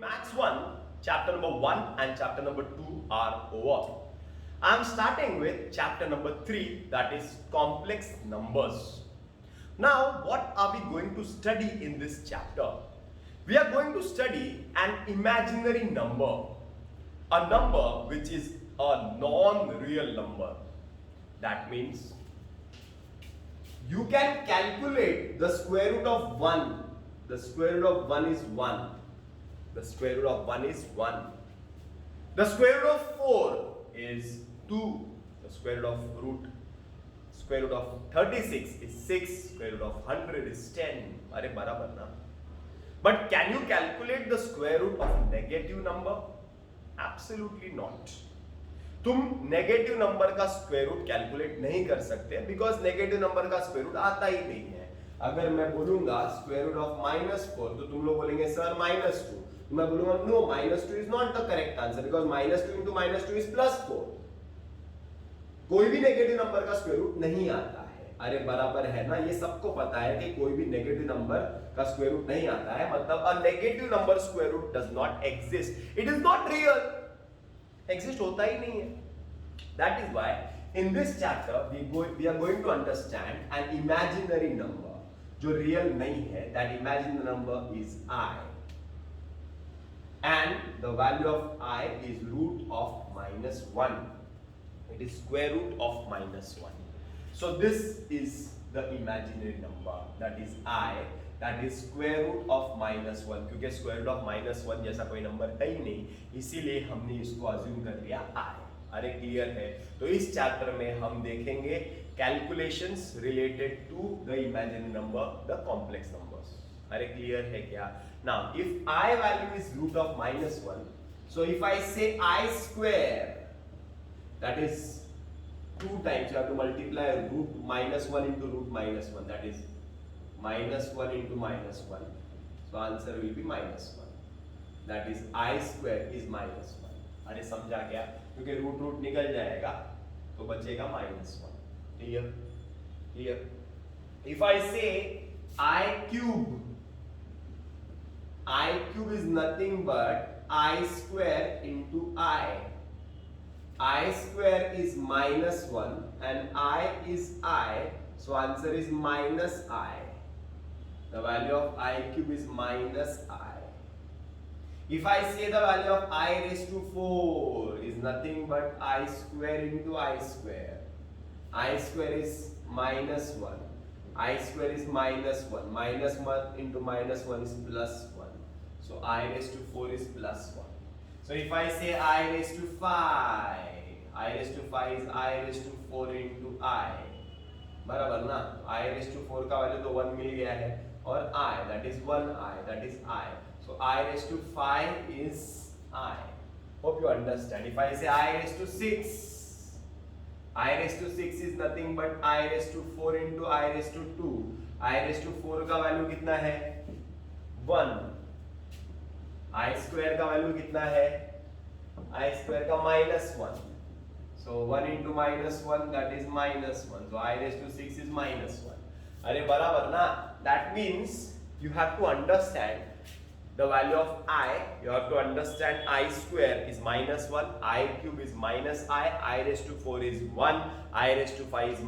Maths 1, chapter number 1 and chapter number 2 are over. I am starting with chapter number 3, that is complex numbers. Now, what are we going to study in this chapter? We are going to study an imaginary number, a number which is a non-real number. That means you can calculate the square root of 1. The square root of 1 is 1. The square root of 1 is 1. The square root of 4 is 2. The square root of 36 is 6. Square root of 100 is 10. अरे बराबर ना? But can you calculate the square root of a negative number? Absolutely not. तुम negative number का square root calculate नहीं कर सकते because negative number का square root आता ही नहीं है. अगर मैं बोलूंगा स्क्वायर रूट ऑफ -4 तो तुम लोग बोलेंगे सर -2. मैं बोलूंगा no, -2 is not the correct answer because -2 into -2 is +4. कोई भी नेगेटिव नंबर का स्क्वायर रूट नहीं आता है. अरे बराबर है ना? ये सबको पता है कि कोई भी नेगेटिव नंबर का स्क्वायर रूट नहीं आता है. मतलब a negative number square root does not exist. It is not real. Exist होता ही नहीं है. That is why in this chapter we are going to understand an imaginary number जो real नहीं है. That imaginary number is I, and the value of I is root of -1. It is square root of -1. So this is the imaginary number, that is I, that is square root of -1. क्योंकि square root of -1 जैसा कोई number है ही नहीं, इसीलिए हमने इसको assume कर लिया I. अरे क्लियर है? तो इस चैप्टर में हम देखेंगे calculations related to the imaginary number, the complex numbers. अरे क्लियर है क्या? Now if I value is root of -1, so if I say I square, that is 2 times you have to multiply root -1 into root -1, that is -1 into -1. So answer will be -1. That is I square is -1. अरे समझा क्या? क्योंकि root निकल जाएगा तो बचेगा -1. Clear? Clear? If I से I cube is nothing but I square into I. I square is -1 and I is I, so answer is -I. The value of I cube is -I. If I say the value of I raised to 4 is nothing but I square into I square. I square is -1. I square is -1. -1 into -1 is +1. So I raised to 4 is +1. So if I say I raised to 5, I raised to 5 is I raised to 4 into I. बराबर ना? I raised to 4 का value तो 1 मिल गया है और I, that is 1I, that is I. So I raised to 5 is I. Hope you understand. If I say I raised to 6, I raised to 6 is nothing but I raised to 4 into I raised to 2. I raised to 4 का value कितना है? 1. I square का value कितना है? I square का -1. So 1 into -1, that is -1. So I raised to 6 is -1. अरे बराबर ना? That means you have to understand the value of I. You have to understand I square is -1, I cube is -I raised to 4 is 1, I raised to 5 is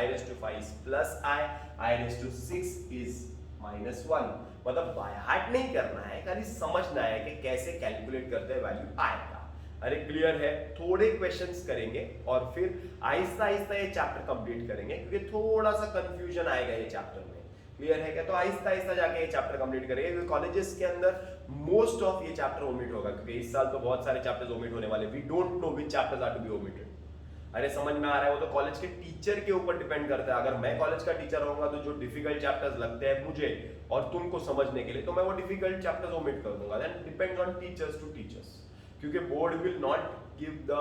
I raised to 5 is I raised to 6 is -1. मतलब by heart नहीं करना है, खाली समझना है कि कैसे calculate करते हैं वैल्यू I का. अरे क्लियर है? थोड़े क्वेश्चंस करेंगे और फिर आहिस्ता आहिस्ता ये चैप्टर कंप्लीट करेंगे क्योंकि थोड़ा सा कंफ्यूजन आएगा ये चैप्टर में. क्लियर है क्या? तो आहिस्ता आहिस्ता जाके ये चैप्टर कंप्लीट करेंगे क्योंकि कॉलेजेस के अंदर मोस्ट ऑफ ये चैप्टर ओमिट होगा क्योंकि इस साल तो बहुत सारे चैप्टर्स ओमिट होने वाले. We don't know which chapters are to be omitted. अरे समझ में आ रहा है? वो तो कॉलेज के टीचर के ऊपर डिपेंड करता है. अगर मैं कॉलेज का टीचर रहूंगा तो जो डिफिकल्ट चैप्टर्स लगते हैं मुझे और तुमको समझने के लिए तो मैं वो डिफिकल्ट चैप्टर्स ओमिट कर दूंगा. Then depends on teachers to teachers क्योंकि board will not give the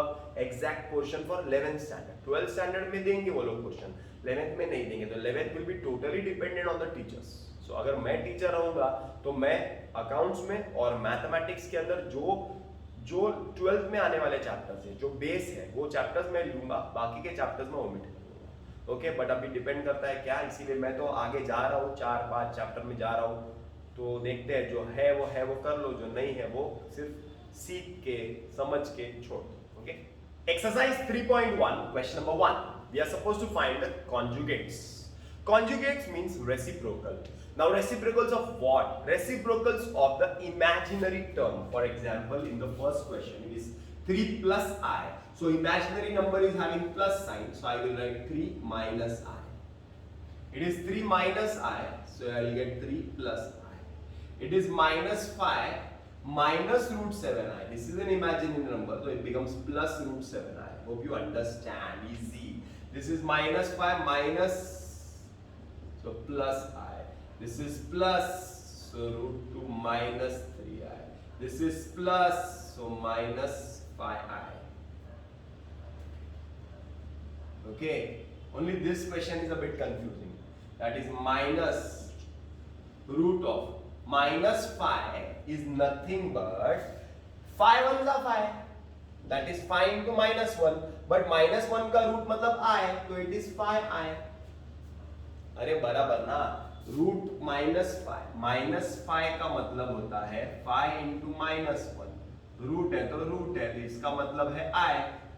exact question for 11th standard. 12th standard में देंगे वो लोग क्वेश्चन, 11th में नहीं देंगे. तो 11th will be totally dependent on the teachers. So अगर मैं टीचर रहूंगा तो मैं अकाउंट्स में और मैथमेटिक्स के अंदर जो 12th में आने वाले चैप्टर्स हैं, जो बेस है, वो चैप्टर्स मैं लूंगा, बाकी के चैप्टर्स में ओमिट कर दूंगा. ओके, बट अभी डिपेंड करता है क्या, इसीलिए मैं तो आगे जा रहा हूँ, 4-5 चैप्टर में जा रहा हूँ. तो देखते हैं, जो है वो कर लो, जो नहीं है वो सिर्फ सीख के समझ के छोड़ दो. Okay, exercise 3.1 question number 1. We are supposed to find the conjugates. Conjugates means reciprocal. Now reciprocals of what? Reciprocals of the imaginary term. For example, in the first question it is 3 plus I. So imaginary number is having plus sign, so I will write 3 minus I. It is 3 minus I, so I will get 3 plus I. It is minus 5 minus root 7I. This is an imaginary number, so it becomes plus root 7I. Hope you understand. Easy. This is minus 5 minus, so plus I. This is plus, so root 2 minus 3I. This is plus, so minus 5I. Okay, only this question is a bit confusing. That is minus root of minus 5 is nothing but 5 1 का 5. That is 5 into minus 1. But minus 1 का root मतलब I, तो it is 5I. अरे बराबर ना, root minus 5. Minus 5 का मतलब होता है 5 इंटू माइनस 1. रूट है तो रूट है, तो इसका मतलब है I,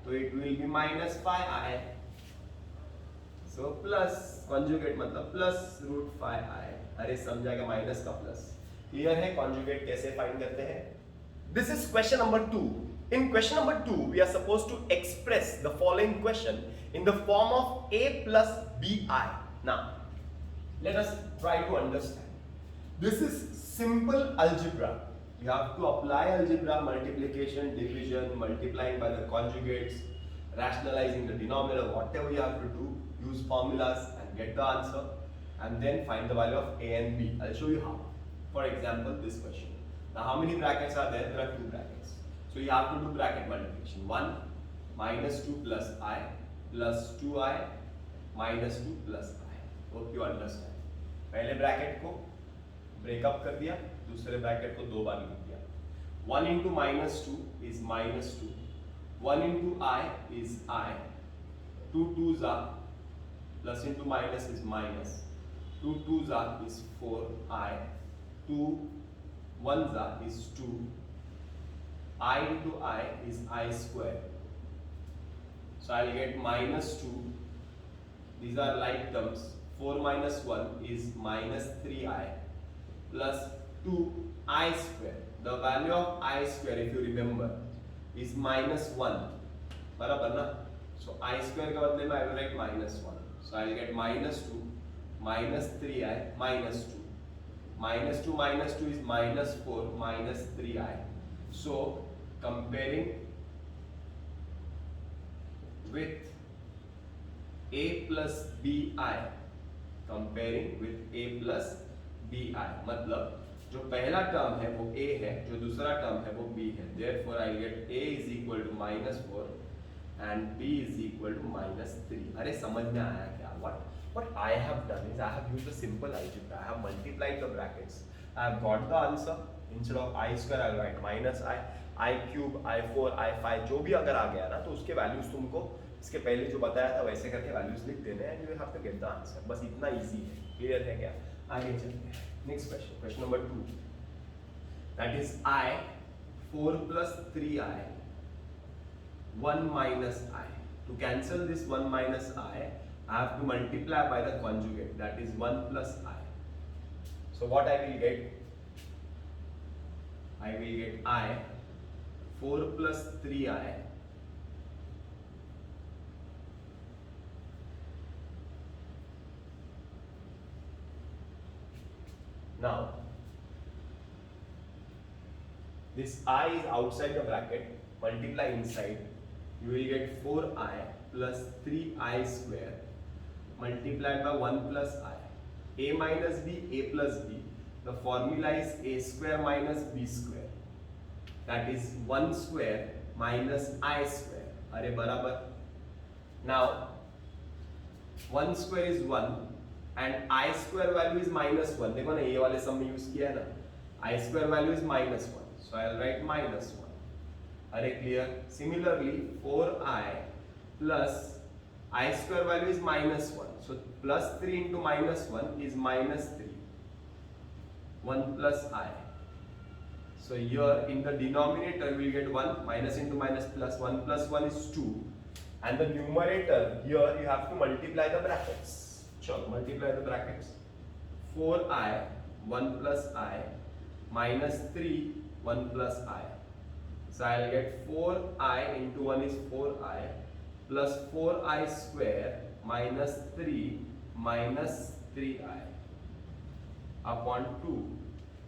तो it will be minus 5I. So plus conjugate मतलब प्लस रूट 5I. अरे समझा क्या, माइनस का प्लस. क्लियर है कॉन्जुगेट कैसे फाइंड करते हैं? This is question number 2. In question number 2, we are supposed to express the following question in the form of a plus bi. Now, let us try to understand. This is simple algebra. You have to apply algebra, multiplication, division, multiplying by the conjugates, rationalizing the denominator, whatever you have to do, use formulas and get the answer, and then find the value of a and b. I'll show you how. For example, this question. Now, how many brackets are there? There are 2 brackets. So you have to do bracket multiplication. 1 minus 2 plus I plus 2I minus 2 plus I. Hope you understand. पहले bracket को breakup कर दिया, दूसरे bracket को 2 बार लिख दिया. 1 into minus 2 is minus 2. 1 into I is I. 2 2s are, plus into minus is minus. 2 2s are is 4I. 2 1s are is 2. I into I is I square. So I'll get minus 2. These are like terms. 4 minus 1 is minus 3I plus 2I square. The value of I square, if you remember, is minus 1. बराबर ना? So I square का बदले में I will write minus 1. So I'll get minus 2 minus 3I minus 2. Minus 2 is minus 4 minus 3I. So comparing with a plus bi, comparing with a plus bi, मतलब जो पहला term है वो a है, जो दूसरा टर्म है वो b है. Therefore I get a is equal to minus 4 and b is equal to minus 3. अरे समझ में आया क्या? What I have done is I have used a simple algebra. I have multiplied the brackets. I have got the answer. Instead of I square I will write minus I cube, I4, I5 जो भी अगर आ गया ना, तो उसके values तुमको इसके पहले जो बताया था वैसे करके वैल्यूज लिख देने हैं, and you have to get the answer. बस इतना इजी है. क्लियर है क्या? आगे चलते हैं. Next question, question number 2. That is I 4 plus 3I 1 minus I. To cancel this 1 minus I have to multiply by the conjugate, that is 1 plus I. So what I will get? I will get I 4 plus 3I now this I is outside the bracket, multiply inside, you will get 4I plus 3I square multiplied by 1 plus I. A minus B, A plus B. The formula is A square minus B square. That is 1 square minus I square. अरे बराबर. Now 1 square is 1 and I square value is minus 1. देखो ना, ये वाले सम में use किया है ना. I square value is minus 1. So I'll write minus 1. अरे clear? Similarly 4I plus I square value is minus 1. So plus 3 into minus 1 is minus 3. 1 plus I. So here in the denominator we will get 1, minus into minus plus, 1 plus 1 is 2, and the numerator here you have to multiply the brackets. Sure, multiply the brackets. 4I 1 plus I minus 3 1 plus I. So I'll get 4I into 1 is 4I plus 4I square minus 3 minus 3I upon 2.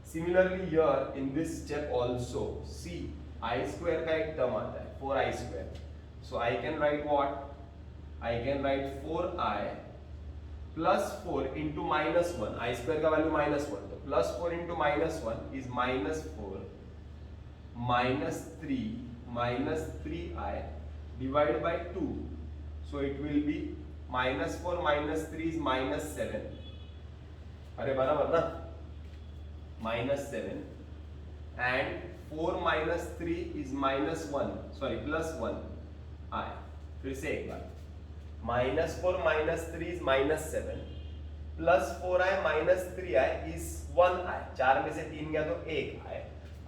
Similarly here in this step also, see I square का एक term आता है 4I square. So I can write what? I can write 4I plus 4 into minus 1. I square का value minus 1. So plus 4 into minus 1 is minus 4 minus 3 minus 3I divided by 2. So it will be minus 4 minus 3 is minus 7. अरे बराबर ना? Minus 7, and 4 minus 3 is minus 1, sorry plus 1 I. फिर से एक बार, minus 4 minus 3 is minus 7 plus 4I minus 3I is 1I. 4 में से 3 गया तो 1I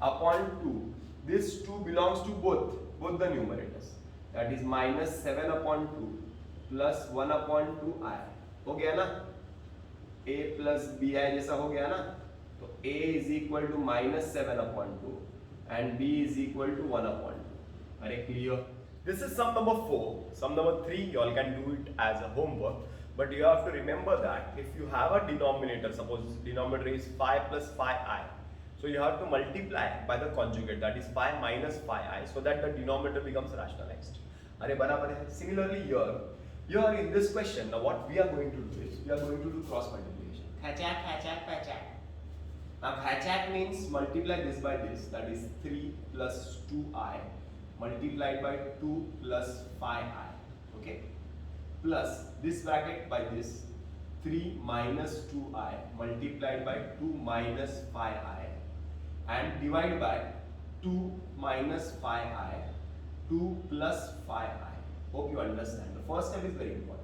upon 2. This 2 belongs to both the numerators. That is minus 7 upon 2 plus 1 upon 2I. हो गया ना? A plus BI जैसा हो गया ना? तो A is equal to minus 7 upon 2 and B is equal to 1 upon 2. Are you clear? This is sum number 4. Sum number 3 you all can do it as a homework, but you have to remember that if you have a denominator, suppose denominator is 5 plus 5I, so you have to multiply by the conjugate, that is 5 minus 5I, so that the denominator becomes rationalized. Are barabar hai? Similarly here in this question, now what we are going to do is we are going to do cross multiplication. Khachak. Now khachak means multiply this by this, that is 3 plus 2I multiplied by 2 plus 5I, okay, plus this bracket by this 3 minus 2I multiplied by 2 minus 5I and divide by 2 minus 5I, 2 plus 5I. Hope you understand. The first step is very important.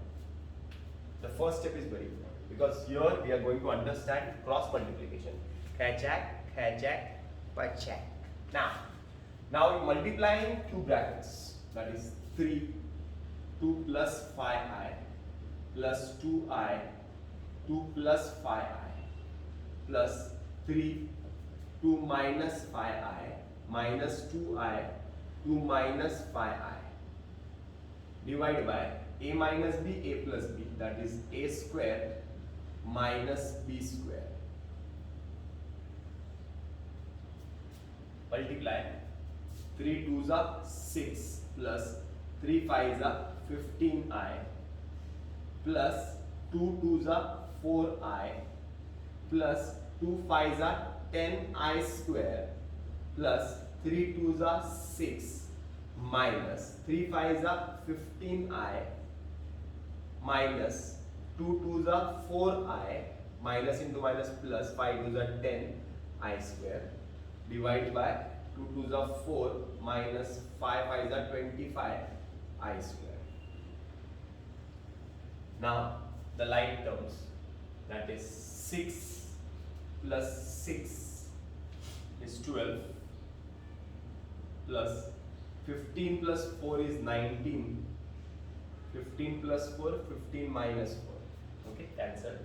Because here we are going to understand cross multiplication. Khachak, pachak. Now multiplying two brackets, that is 3, 2 plus 5I plus 2I, 2 plus 5I plus 3, 2 minus 5I minus 2I, 2 minus 5I divided by A minus B, A plus B, that is A square minus B square. Multiply 3 2s are 6 plus 3 5s are 15I plus 2 2s are 4I plus 2 5s are 10I square plus 3 2s are 6 minus 3 5s are 15I minus 2 2s are 4I minus into minus plus 5 2s are 10I square divided by 2 2s are 4 minus 5 5s are 25I square. Now the like terms, that is 6 plus 6 is 12 plus 15 plus 4 is 19, 15 plus 4, 15 minus 4, okay, cancel.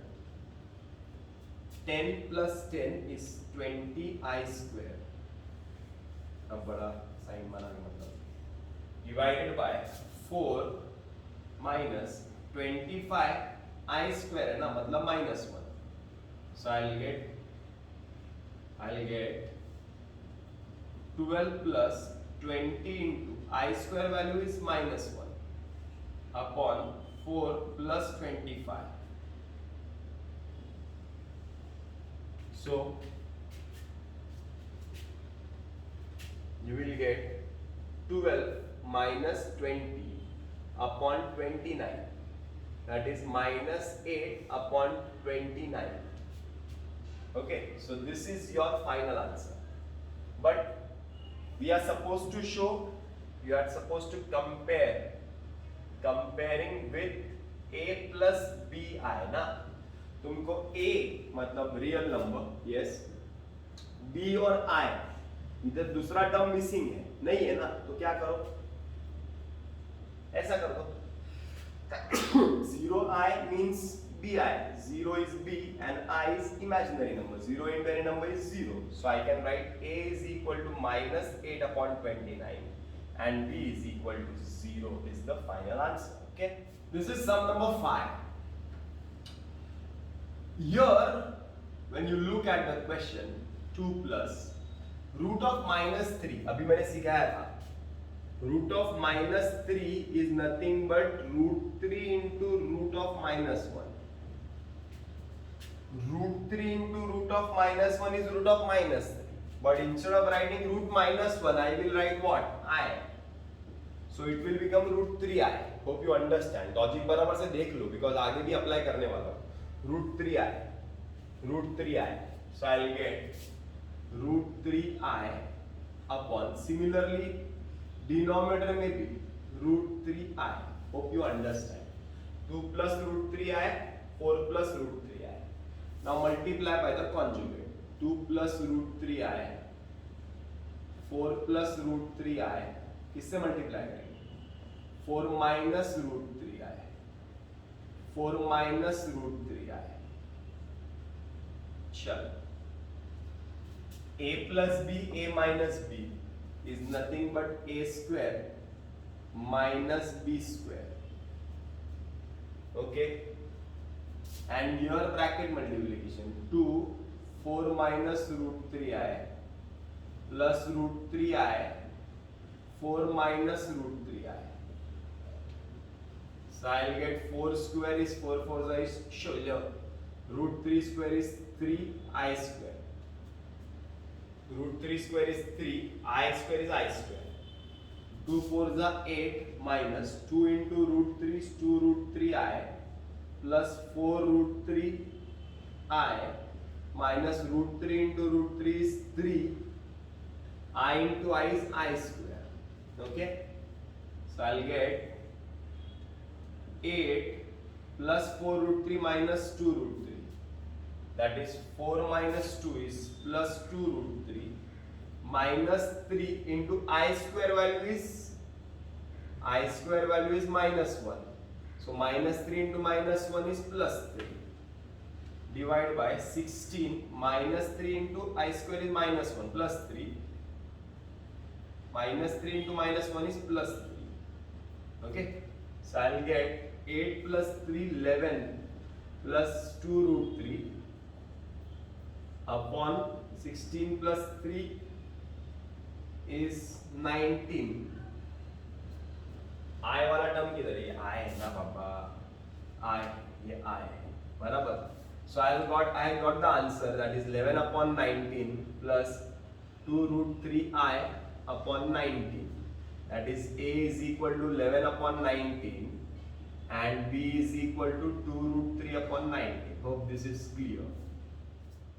10 plus 10 is 20I square. अब बड़ा sign बनाने मतलब divided by 4 minus 25I square है ना, मतलब minus 1. So I'll get 12 plus 20 into I square value is minus 1 upon 4 plus 25. So you will get 12 minus 20 upon 29, that is minus 8 upon 29. Okay, so this is your final answer. But we are supposed to show, you are supposed to comparing with A plus BI ना. तुमको A मतलब real number, yes, b और i, इधर दूसरा term missing है, नहीं है ना, तो क्या करो, ऐसा कर दो 0i means bi, 0 is b and I is imaginary number, 0 into any number is 0, so I can write a is equal to minus 8 upon 29 and b is equal to 0 is the final answer. Okay, this is sum number 5. Here when you look at the question, 2 plus root of minus 3, अभी मैंने सिखाया था, root of minus 3 is nothing but root 3 into root of minus 1. Root 3 into root of minus 1 is root of minus 3. But instead of writing root minus 1, I will write what? I. So it will become root 3i. Hope you understand. Logic बराबर से देख लो, because आगे भी apply करने वाला हूँ. Root 3i. Root 3i. So I'll get root 3i upon, similarly denominator में भी root 3i. Hope you understand. 2 plus root 3i, 4 plus root 3i. Now multiply by the conjugate. 2 plus root 3i, 4 plus root 3i, किससे multiply करेंगे? 4 minus root 3i, 4 minus root 3i. चलो, a plus b, a minus b is nothing but a square minus b square. Okay, and your bracket multiplication, 2 4 minus root 3i plus root 3i 4 minus root 3i. So I'll get 4 square is 4 4 is root 3 square is 3i square. Root 3 square is 3, I square is I square. 2 4s are 8 minus 2 into root 3 is 2 root 3i plus 4 root 3i minus root 3 into root 3 is 3, I into I is I square. Okay, so I'll get 8 plus 4 root 3 minus 2 root 3, that is 4 minus 2 is plus 2 root 3 minus 3 into I square value is minus 1, so minus 3 into minus 1 is plus 3, divided by 16 minus 3 into I square is minus 1 plus 3, minus 3 into minus 1 is plus 3. Okay, so I'll get 8 plus 3 11 plus 2 root 3 upon 16 plus 3 is 19. I वाला term किधर है? I है ना पापा, I, ये I है, बराबर. So I got the answer, that is 11 upon 19 plus 2 root 3i upon 19, that is a is equal to 11 upon 19 and b is equal to 2 root 3 upon 19. Hope this is clear.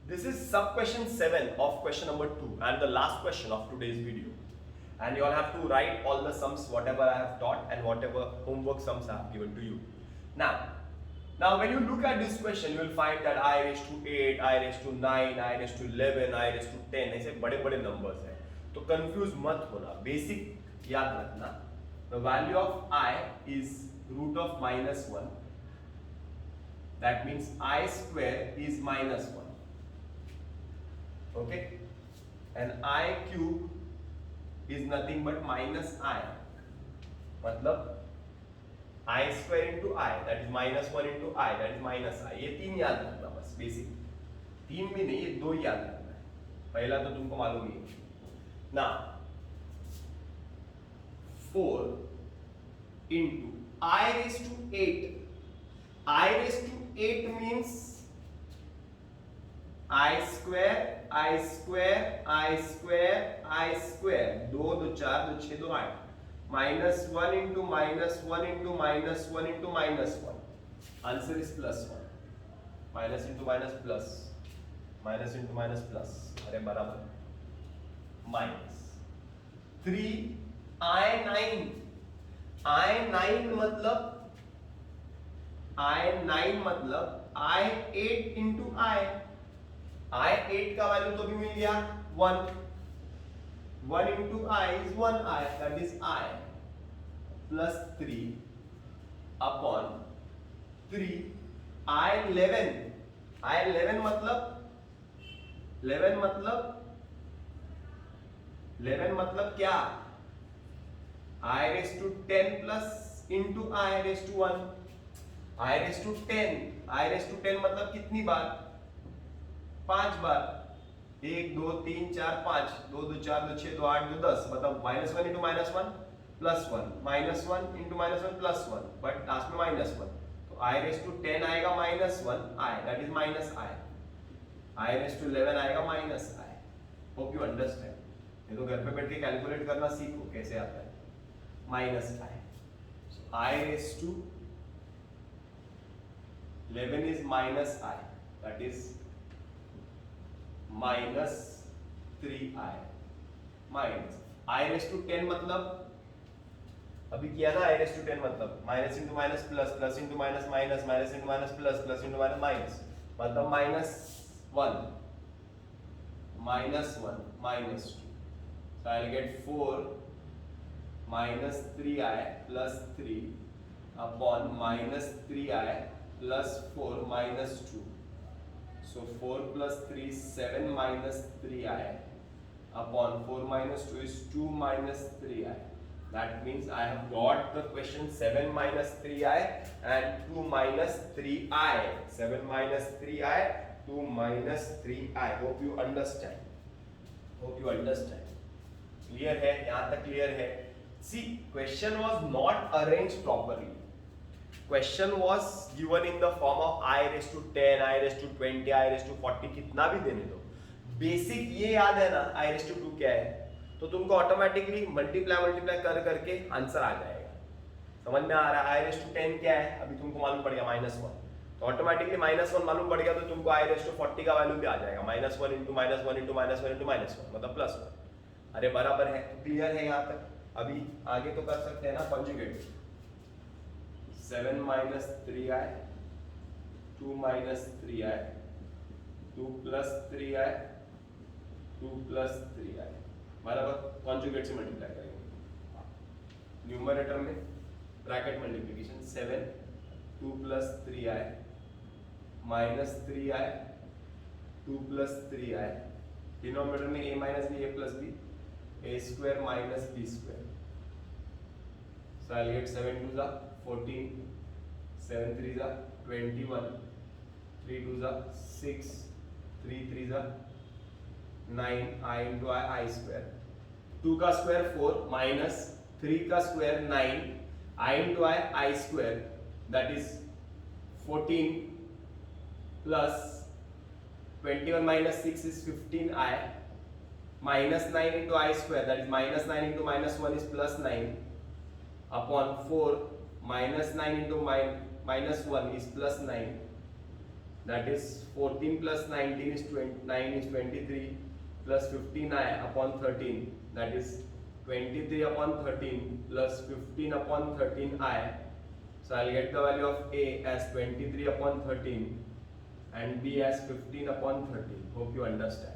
This is sub question 7 of question number 2 and the last question of today's video. And you all have to write all the sums whatever I have taught and whatever homework sums I have given to you. Now when you look at this question, you will find that I raised to 8, I raised to 9, I raised to 11, I raised to 10, ऐसे बड़े बड़े numbers हैं. तो confuse मत होना, basic याद रखना. The value of I is root of minus 1. That means I square is minus 1. Okay, and I cube is nothing but minus I. मतलब I square into I, that is minus 1 into I, that is minus I. ये तीन याद रखना बस, basic. तीन भी नहीं, ये दो ही याद रखना है. पहला तो तुमको मालूम ही है. Now 4 into I raised to 8. I raised to 8 means I square, I square, I square, I square. 2 2 4 2 6 2 8. Minus 1 into minus 1 into minus 1 into minus 1. Answer is plus 1. Minus into minus plus. Minus into minus plus. अरे बराबर. Minus 3 I9. I9 मतलब I8 into I. I 8 का value तो भी मिल गया 1. 1 into I is 1I, that is I plus 3 upon 3. I 11. I 11 मतलब 11 मतलब क्या? I raised to 10 plus into I raised to 1. I raised to 10. I raised to 10 मतलब कितनी बार? 5 बार. 1 2 3 4 5. 2 2 4 2 6 2 8 2 10. मतलब -1 into -1 plus 1. -1 into -1 plus 1. But last में -1. तो I raised to 10 आएगा -1 I, that is minus I. I raised to 11 आएगा minus I. Hope you understand. ये तो घर पे बैठ के कैलकुलेट करना सीखो कैसे आता है. Minus I. So I raised to 11 is minus I, that is minus 3I minus I raised to 10 मतलब अभी किया ना I raised to 10 मतलब minus into minus plus plus into minus minus minus into minus plus plus into minus minus मतलब -1 minus 2. So I'll get 4 minus 3I plus 3 upon minus 3I plus 4 minus 2. So 4 plus 3 is 7 minus 3I upon 4 minus 2 is 2 minus 3I. That means I have got the question 7 minus 3I and 2 minus 3I. 7 minus 3I, 2 minus 3I. Hope you understand. Hope you understand. Clear है? यहाँ तक clear है? See, question was not arranged properly. Question was given in the form of I raised to 10, I raised to 20, I raised to 40, कितना भी देने दो. Basic ये याद है ना I raised to 2 क्या है, तो तुमको ऑटोमेटिकली मल्टीप्लाई कर करके आंसर आ जाएगा. समझ में आ रहा है? I raised to 10 क्या है अभी तुमको मालूम पड़ गया -1, तो ऑटोमेटिकली -1 मालूम पड़ गया तो तुमको I raised to 40 का वैल्यू भी आ जाएगा. -1 into -1 into -1 into -1 मतलब +1. अरे बराबर है. क्लियर है यहाँ तक? अभी आगे तो कर सकते हैं ना conjugate. 7 minus 3I, 2 minus 3I, 2 plus 3I, 2 plus 3I. बराबर कॉन्जुगेट से मल्टीप्लाई करेंगे. न्यूमरेटर में bracket multiplication 7 2 plus 3I minus 3I 2 plus 3I. Denominator में a minus b a plus b, a square minus b square. So I'll get 7 2s are 14, 7 3s are 21, 3 2s are 6, 3 3s are 9, I into I square. 2 का square 4 minus 3 का square 9, I into I square, that is 14 plus 21 minus 6 is 15I minus 9 into I square, that is minus 9 into minus 1 is plus 9 upon 4 minus 9 into minus 1 is plus 9, that is 14 plus 19 is 9 is 23 plus 15I upon 13, that is 23 upon 13 plus 15 upon 13I. So I'll get the value of A as 23 upon 13 and B as 15 upon 13. Hope you understand.